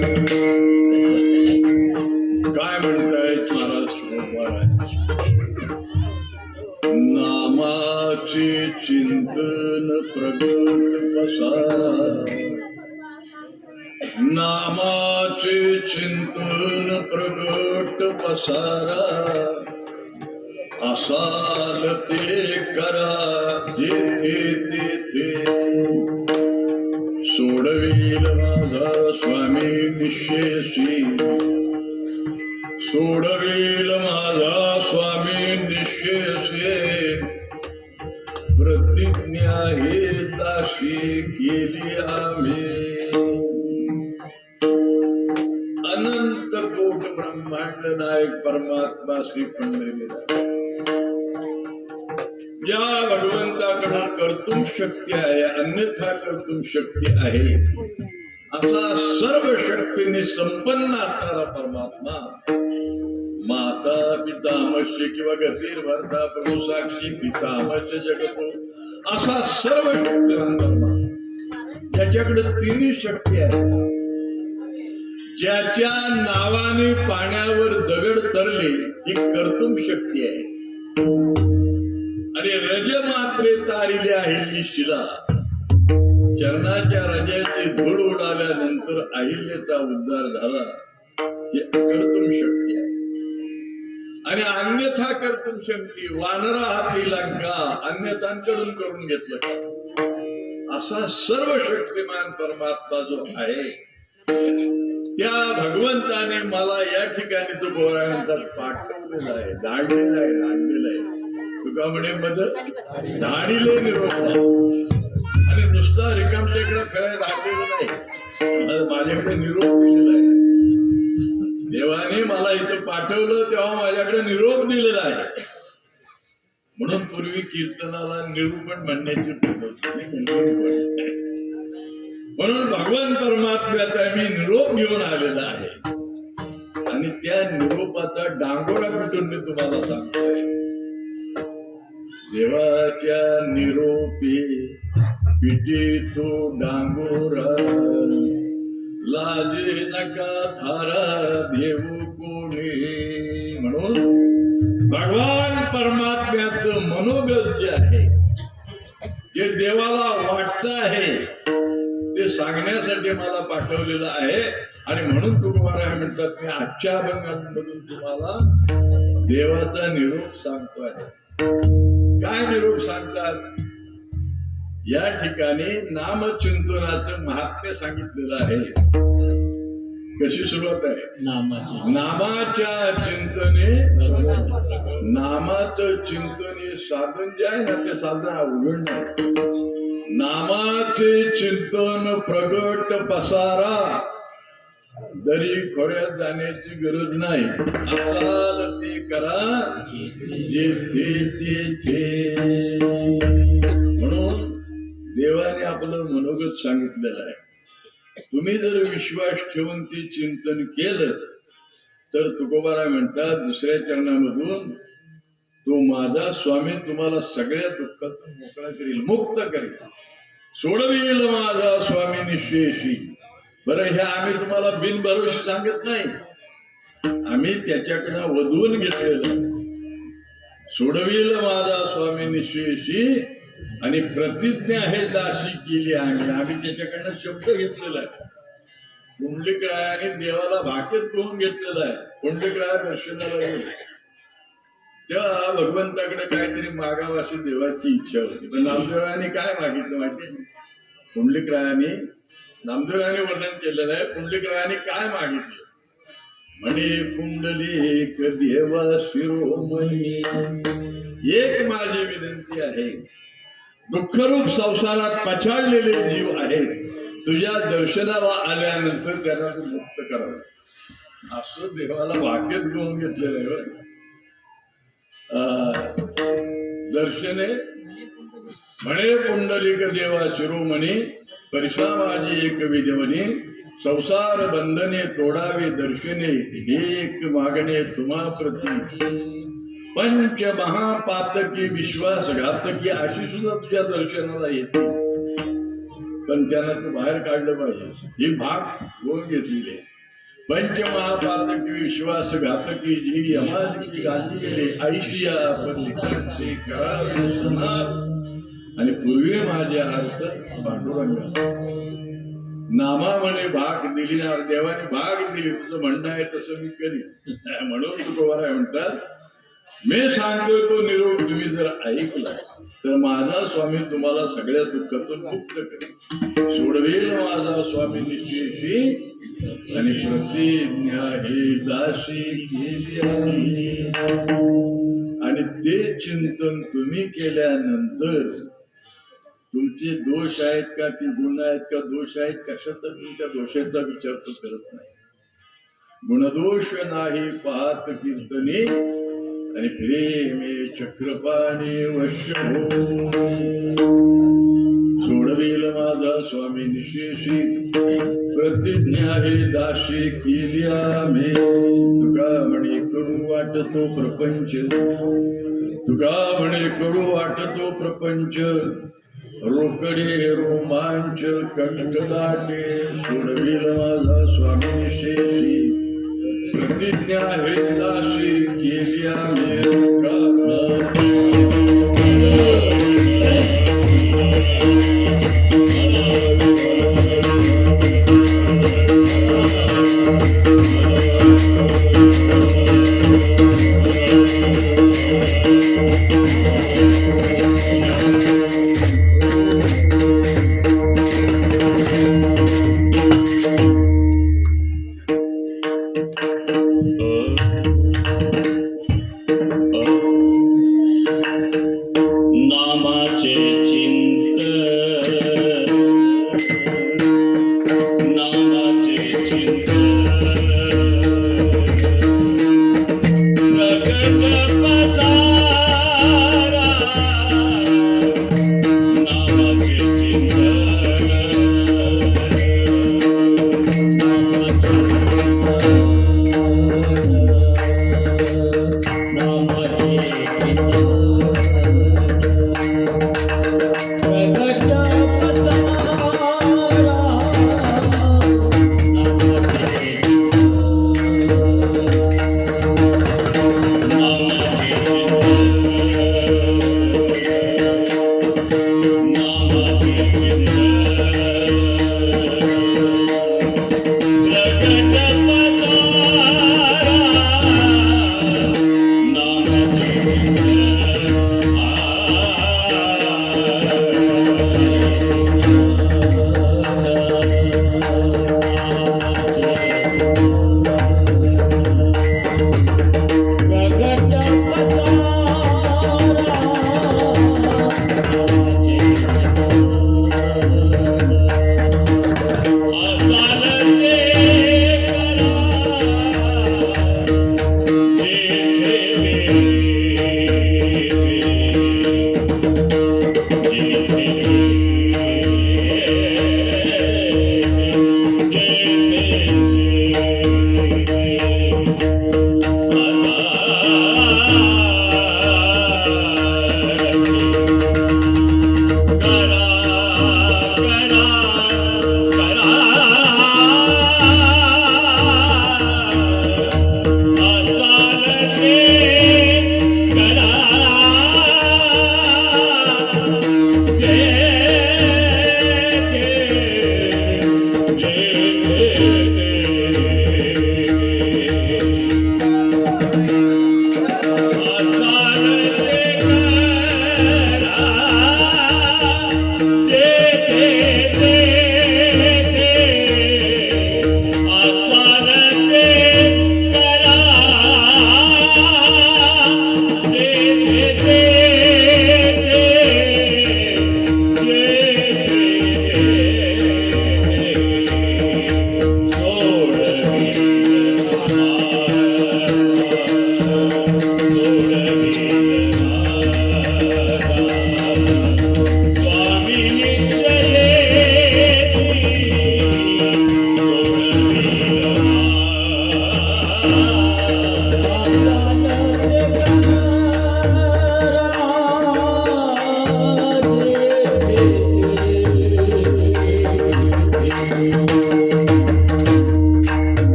काय म्हणतायत महाराज? नामाचे चिंतन प्रगट पसारा, नामाचे चिंतन प्रगट पसारा, असाल ते करा जेथे तेथे, सोडवेल माझा स्वामी निश्चेशी, सोडवेल माझा स्वामी निश्चेशी, प्रतिज्ञा हे दाशी केली आम्ही. अनंत कोट ब्रह्मांड नायक परमात्मा श्री पंढरीनाथ, या भगवंताकडे कर्तुम शक्ती आहे, अन्यथा कर्तुम शक्ती आहे, असा सर्व शक्तीने संपन्न असणारा परमात्मा, माता पितामहस्य किंवा गतीर भरता प्रभू साक्षी पितामहस्य जगतो, असा सर्व शक्तिमान परमात्मा, ज्याच्याकडे तिन्ही शक्ती आहे, ज्याच्या नावाने पाण्यावर दगड तरले ही कर्तुम शक्ती आहे, आणि रज मात्रे तारिले अहिल्य शिला, चरणाच्या रजाची धूळ उडाल्यानंतर अहिल्याचा उद्धार झाला, ही कर्तुम शक्ती आहे. आणि अन्यथा कर्तुम शक्ती, वानरा हाती लंका अन्यथांकडून करून घेतलं का, असा सर्व शक्तिमान परमात्मा जो आहे, त्या भगवंताने मला या ठिकाणी तो गोरांतात पाठवलेला आहे, धाडलेला आहे, धाडलेला आहे. तुका म्हणे मध धाडिले निरोप, आणि नुसता रिकामटेकडे खेळायला धाडलेलं नाही, माझ्याकडे निरोप दिलेला आहे. देवाने मला इथं पाठवलं तेव्हा माझ्याकडे निरोप दिलेला आहे. म्हणून पूर्वी कीर्तनाला निरूपण म्हणण्याची पद्धत, म्हणून भगवान परमात्म्याचा मी निरोप घेऊन आलेला आहे, आणि त्या निरोपाचा डांगोरा पिटून मी तुम्हाला सांगतोय. देवाच्या निरोपी पिटी तो डांगोरा, लाजे नका थारा देऊ कोणी. म्हणून भगवान परमात्म्याचं मनोगत जे आहे, जे देवाला वाटत आहे, ते सांगण्यासाठी मला पाठवलेलं आहे. आणि म्हणून तुकोबाराय म्हणतात, मी आजच्या अभंगांमधून तुम्हाला देवाचा निरोप सांगतो आहे. काय निरोप सांगतात? या ठिकाणी नामचिंतनाचं महात्म्य सांगितलेलं आहे. कशी सुरुवात आहे? नामाच्या चिंतने, नामाचं चिंतन हे साधन जे आहे ना, ते साधन अवघड नाही. नामाचे चिंतन प्रगट पसारा, दरी खोऱ्यात जाण्याची गरज नाही, असाल ते करा जेथे तेथे. म्हणून देवाने आपलं मनोगत सांगितलेलं आहे. तुम्ही जर विश्वास ठेवून ते चिंतन केलं तर तुकोबाराय म्हणतात दुसऱ्या चरणामधून, तो माझा स्वामी तुम्हाला सगळ्या दुःखातून मोकळा करील, मुक्त करेल. सोडविल माझा स्वामी निश्चेशी. बरं, हे आम्ही तुम्हाला बिनभरोशी सांगत नाही, आम्ही त्याच्याकडनं वधवून घेतलेलं. सोडविल माझा स्वामी निश्चेशी, आणि प्रतिज्ञा हे दाशी केली आम्ही त्याच्याकडनं शब्द घेतलेला आहे. पुंडलिकरायाने देवाला भाकेत घेऊन घेतलेला आहे. पुंडलिकराया दर्शनाला गेले तेव्हा भगवंताकडे काहीतरी मागावं अशी देवाची इच्छा होती. पण नामदेवरायाने काय मागितलं माहिती? पुंडलिकरायाने, नामदेवरायाने वर्णन केलेलं आहे, पुंडलिकरायाने काय मागितलं म्हणे, पुंडलिक देवा शिरोमणी, एक माझी विनंती आहे, दुःखरूप संसारात पछाडलेले जीव आहेत, तुझ्या दर्शनाला आल्यानंतर त्यांना तू मुक्त करावं. असं देवाला वाक्यात घेऊन घेतलेलं आहे. दर्शने म्हणे पुंडलिक देवा शिरोमणी, परिशा माझी एक विधवनी, संसार बंधने तोडावे दर्शने, हे एक मागणे तुम्हा प्रती, पंच महापातकी विश्वासघातकी, अशी सुद्धा तुझ्या दर्शनाला येते, पण त्यांना तू बाहेर काढलं पाहिजे. ही भाग घेऊन घेतलेली आहे. पंचमहापातकी विश्वासघातकी जी यमादकी गांधी गेले ऐशिया पतितांचे करावे स्नात आणि पूर्वी माझे अर्थ पांडुरंगा नामा म्हणे भाग दिली ना देवाने भाग दिली तुझं म्हणणं आहे तसं मी करीन म्हणून तुकोबाराय म्हणतात मी सांगतोय तो निरोप तुम्ही जर ऐकला तर माझा स्वामी तुम्हाला सगळ्या दुःखातून मुक्त करेल सोडवेल माझा स्वामी निश्चयशी आणि प्रतिज्ञा हे दासी केली आहे. आणि ते चिंतन तुम्ही केल्यानंतर तुमचे दोष आहेत का ती गुण आहेत का दोष आहेत कशाचा तुम्ही त्या दोषाचा विचार तो करत नाही. गुणदोष नाही पाहत कीर्तने आणि प्रेमे चक्रपाणी वश्य हो सोडवेल माझा स्वामी निशेषी प्रतिज्ञा हे दाशी केली आम्ही. तुका म्हणे करू वाटतो प्रपंच तुका म्हणे करू वाटतो प्रपंच रोकडे रोमांच कंठदाटे सोडविल माझा स्वामी निशेषी प्रतिज्ञा हे दासी केली आम्ही.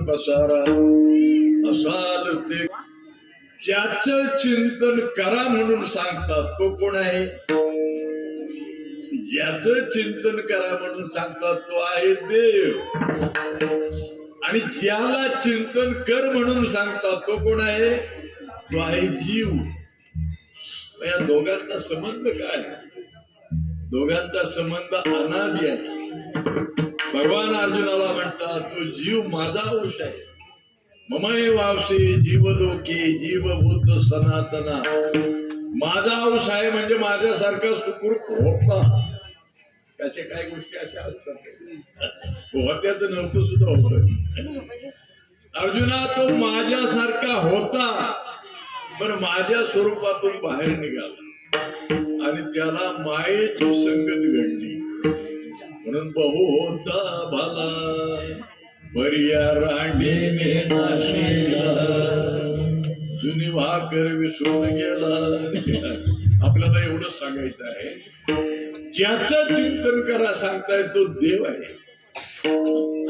पसारा असाल ते ज्याचं चिंतन करा म्हणून सांगतात तो कोण आहे? ज्याचं चिंतन करा म्हणून सांगतात तो आहे देव. आणि ज्याला चिंतन कर म्हणून सांगतात तो कोण आहे? तो आहे जीव. या दोघांचा संबंध काय? दोघांचा संबंध अनादि आहे. भगवान अर्जुनाला म्हणतात तो जीव माझा अंश आहे. ममय वावसी जीवलोकी जीवभूत सनातना. माझा अंश आहे म्हणजे माझ्यासारखा सुखरूप होता. त्याचे काही गोष्टी अशा असतात होत्या तर नव्हतं सुद्धा होत. अर्जुना तो माझ्यासारखा होता पण माझ्या स्वरूपातून बाहेर निघाला आणि त्याला मायेची संगत घडली म्हणून बहु होता भाला बरिया रांडीने नाशिला जुनी भाकर विसरून गेला. आपल्याला एवढं सांगायचं आहे ज्याचं चिंतन करा सांगताय तो देव आहे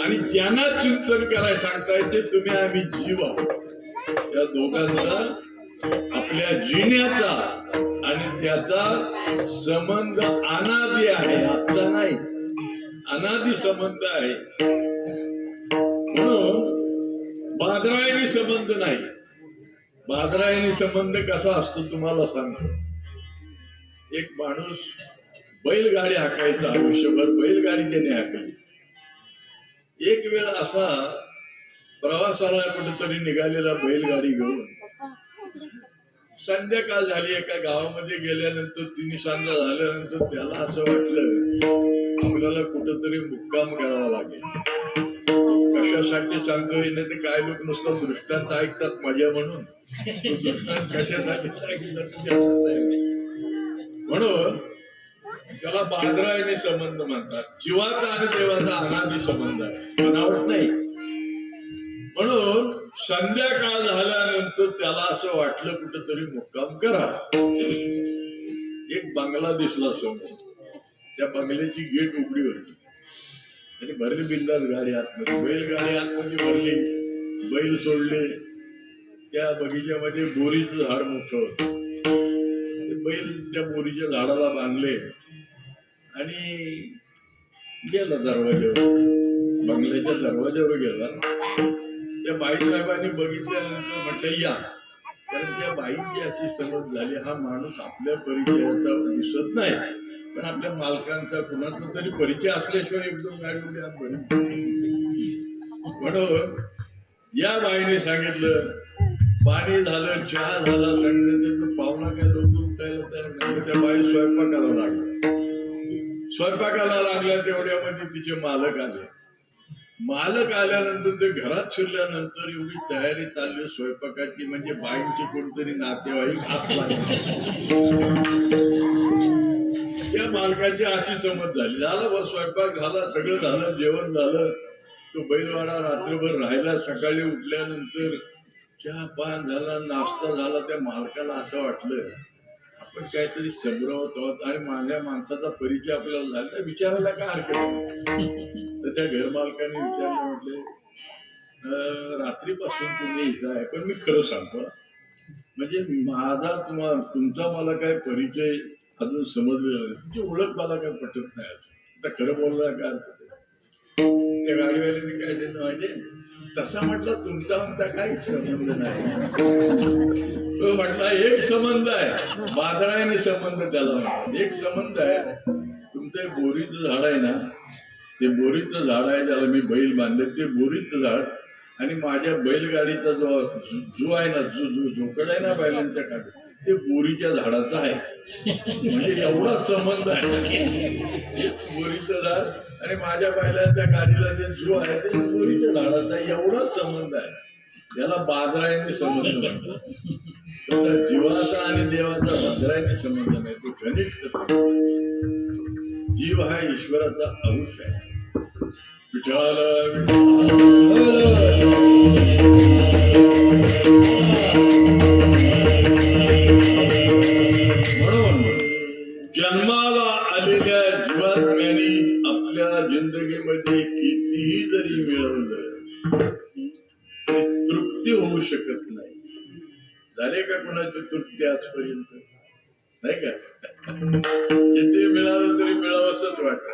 आणि ज्यांना चिंतन करायला सांगताय ते तुम्ही आम्ही जीव आहोत. या दोघांचा आपल्या जिण्याचा आणि त्याचा संबंध अनादी आहे, आजचा नाही, अनादी संबंध आहे. म्हणून बादरायणी संबंध नाही. बादरायणी संबंध कसा असतो तुम्हाला सांगतो. एक माणूस बैलगाडी हाकायचा, आयुष्यभर बैलगाडी त्याने हाकली. एक वेळ असा प्रवासाला कुठेतरी निघालेला बैलगाडी घेऊन संध्याकाळ झाली. एका गावामध्ये गेल्यानंतर तिन्ही सांजा झाल्यानंतर त्याला असं वाटलं आपल्याला कुठंतरी मुक्काम करावा लागेल. कशासाठी सांगतोय नाही तर काय लोक नुसतं दृष्टांत ऐकतात मजा म्हणून. तो दृष्टांत कशासाठी म्हणून त्याला बादरायणी संबंध म्हणतात. जीवाचा आणि देवाचा अनादी संबंध आहे, बनावट नाही. म्हणून संध्याकाळ झाल्यानंतर त्याला असं वाटलं कुठेतरी मुक्काम करा. एक बंगला दिसला समोर. त्या बंगल्याची गेट उघडी होती आणि भरली बिंदास गाडी आतमध्ये. बैलगाडी आतमध्ये भरली, बैल सोडले. त्या बगीच्यामध्ये बोरीचं झाड मोठं होतं. बैल त्या बोरीच्या झाडाला बांधले आणि गेला दरवाज्यावर. बंगल्याच्या दरवाज्यावर गेला. त्या बाईसाहेबांनी बघितल्यानंतर म्हटलं या. कारण त्या बाईंची अशी समज झाली हा माणूस आपल्या परिचयाचा दिसत नाही पण आपल्या मालकांचा कुणाचा तरी परिचय असल्याशिवाय एकदम गाडी आत भरली. म्हणून या बाईने सांगितलं पाणी झालं, चहा झाला, सांगितलं पाहुणा काय लवकर उठायला तयार नाही. त्या बाई स्वयंपाकाला लागल्या. स्वयंपाकाला लागल्या तेवढ्यामध्ये तिचे मालक आले. मालक आल्यानंतर ते घरात शिरल्यानंतर एवढी तयारी चालली स्वयंपाकाची म्हणजे बाईंचे कोणतरी नातेवाईक असला. त्या मालकाची अशी समज झाली. झालं बस स्वयंपाक झाला, सगळं झालं, जेवण झालं. तो बैलवाडा रात्रभर राहिला. सकाळी उठल्यानंतर चहा पान झाला, नाश्ता झाला. त्या मालकाला असं वाटलं आपण काहीतरी समजावत आहोत आणि माझ्या माणसाचा परिचय आपल्याला झाला तर विचारायला काय हरकत नाही. तर त्या घर मालकाने विचारलं, म्हटले रात्रीपासून तुम्ही इथं आहे पण मी खरं सांगतो म्हणजे माझा तुमचा मला काय परिचय अजून समजलेला नाही, तुमची ओळख मला काय पटत नाही. आता खरं बोलला काय हरकत आहे. त्या गाडीवाल्याने काय त्यांना माहिती तसा म्हटलं तुमचा आमचा काही संबंध नाही. तो म्हटला एक संबंध आहे, बादरायणी संबंध त्याला म्हणतात. एक संबंध आहे तुमचं बोरीचं झाड आहे ना, ते बोरीचं झाड आहे ज्याला मी बैल बांधले ते बोरीचं झाड आणि माझ्या बैलगाडीचा जो आहे ना झोकड आहे ना बैलांच्या खाली ते बोरीच्या झाडाचं आहे. म्हणजे एवढा संबंध आहे. बोरीचं झाड आणि माझ्या बैलांच्या गाडीला जे जो आहे ते बोरीच्या झाडाचा एवढा संबंध आहे. याला बादरायणी संबंध म्हणतात. तसा जीवाचा आणि देवाचा बादरायणी संबंध नाही, तो घनिष्ठ. जीव हा ईश्वराचा अंश आहे. विठ्ठल म्हणून जन्माला आलेल्या जीवात्म्याने आपल्या जिंदगीमध्ये कितीही जरी मिळवलं तरी तृप्ती होऊ शकत नाही. झाले का कोणाची तृप्ती आजपर्यंत? नाही का? किती मिळालं तरी मिळावं असंच वाटतं.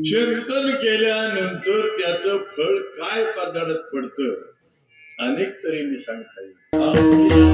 चिंतन केल्यानंतर त्याचं फळ काय पातळत पडतं अनेक तऱ्हेने सांगता येईल.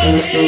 Hare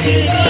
Krishna